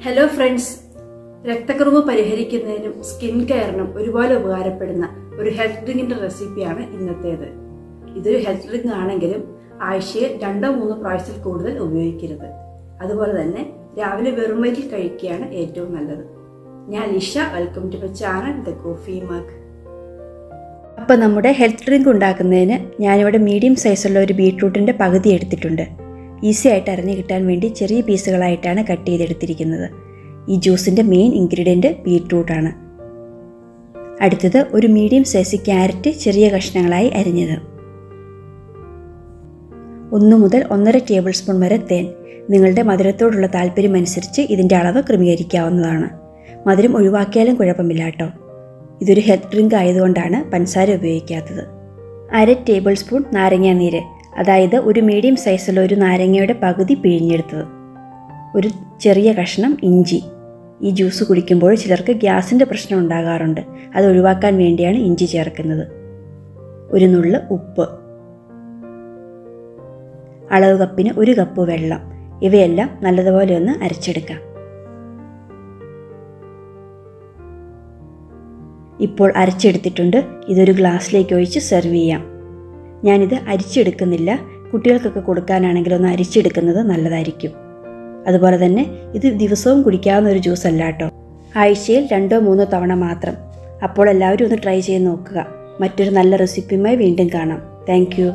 Hello friends, രക്തക്കുറവ് പരിഹരിക്കുന്നതിനും skin കെയറിനും ഒരുപോലെ ഉപകാരപ്പെടുന്ന ഒരു ഹെൽത്ത് ഡ്രിങ്കിന്റെ റെസിപ്പിയാണ് ഇന്നത്തേത്. ഇതൊരു ഹെൽത്ത് ഡ്രിങ്ക് ആണെങ്കിലും ആഴ്ചയിൽ 2-3 പ്രാവശ്യത്തിൽ കൂടുതൽ ഉപയോഗിക്കരുത്. അതുപോലെ തന്നെ രാവിലെ വെറും വയറ്റിൽ കഴിക്കുകയാണ് ഏറ്റവും നല്ലത്. ഞാൻ ലിഷ, welcome to my channel the coffee mug. അപ്പോൾ നമ്മുടെ ഹെൽത്ത് ഡ്രിങ്ക് ഉണ്ടാക്കുന്നതിന് ഞാനിവിടെ മീഡിയം സൈസുള്ള ഒരു ബീട്രൂട്ടിൻ്റെ പകുതി എടുത്തിട്ടുണ്ട്. ഈസി ആയിട്ട് അരിഞ്ഞു കിട്ടാൻ വേണ്ടി ചെറിയ പീസുകളായിട്ടാണ് കട്ട് ചെയ്തെടുത്തിരിക്കുന്നത്. ഈ ജ്യൂസിൻ്റെ മെയിൻ ഇൻഗ്രീഡിയൻറ്റ് ബീട്രൂട്ടാണ്. അടുത്തത് ഒരു മീഡിയം സൈസ് ക്യാരറ്റ് ചെറിയ കഷ്ണങ്ങളായി അരിഞ്ഞത്. 1 മുതൽ 1.5 ടേബിൾ സ്പൂൺ വരെ തേൻ. നിങ്ങളുടെ മധുരത്തോടുള്ള താല്പര്യം അനുസരിച്ച് ഇതിൻ്റെ അളവ് ക്രമീകരിക്കാവുന്നതാണ്. മധുരം ഒഴിവാക്കിയാലും കുഴപ്പമില്ല കേട്ടോ. ഇതൊരു ഹെൽത്ത് ഡ്രിങ്ക് ആയതുകൊണ്ടാണ് പഞ്ചസാര ഉപയോഗിക്കാത്തത്. 1/2 ടേബിൾ സ്പൂൺ നാരങ്ങാനീര്, അതായത് ഒരു മീഡിയം സൈസുള്ള ഒരു നാരങ്ങയുടെ പകുതി പിഴിഞ്ഞെടുത്തത്. ഒരു ചെറിയ കഷ്ണം ഇഞ്ചി. ഈ ജ്യൂസ് കുടിക്കുമ്പോൾ ചിലർക്ക് ഗ്യാസിൻ്റെ പ്രശ്നം ഉണ്ടാകാറുണ്ട്. അത് ഒഴിവാക്കാൻ വേണ്ടിയാണ് ഇഞ്ചി ചേർക്കുന്നത്. ഒരു നുള്ള് ഉപ്പ്, അളവ് കപ്പിന് 1 കപ്പ് വെള്ളം. ഇവയെല്ലാം നല്ലതുപോലെ ഒന്ന് അരച്ചെടുക്കാം. ഇപ്പോൾ അരച്ചെടുത്തിട്ടുണ്ട്. ഇതൊരു ഗ്ലാസ്സിലേക്ക് ഒഴിച്ച് സെർവ് ചെയ്യാം. ഞാനിത് അരിച്ചെടുക്കുന്നില്ല. കുട്ടികൾക്കൊക്കെ കൊടുക്കാനാണെങ്കിൽ ഒന്ന് അരിച്ചെടുക്കുന്നത് നല്ലതായിരിക്കും. അതുപോലെ തന്നെ ഇത് ദിവസവും കുടിക്കാവുന്ന ഒരു ജ്യൂസ് അല്ല കേട്ടോ. ആഴ്ചയിൽ 2-3 തവണ മാത്രം. അപ്പോൾ എല്ലാവരും ഒന്ന് ട്രൈ ചെയ്ത് നോക്കുക. മറ്റൊരു നല്ല റെസിപ്പിയുമായി വീണ്ടും കാണാം. Thank you.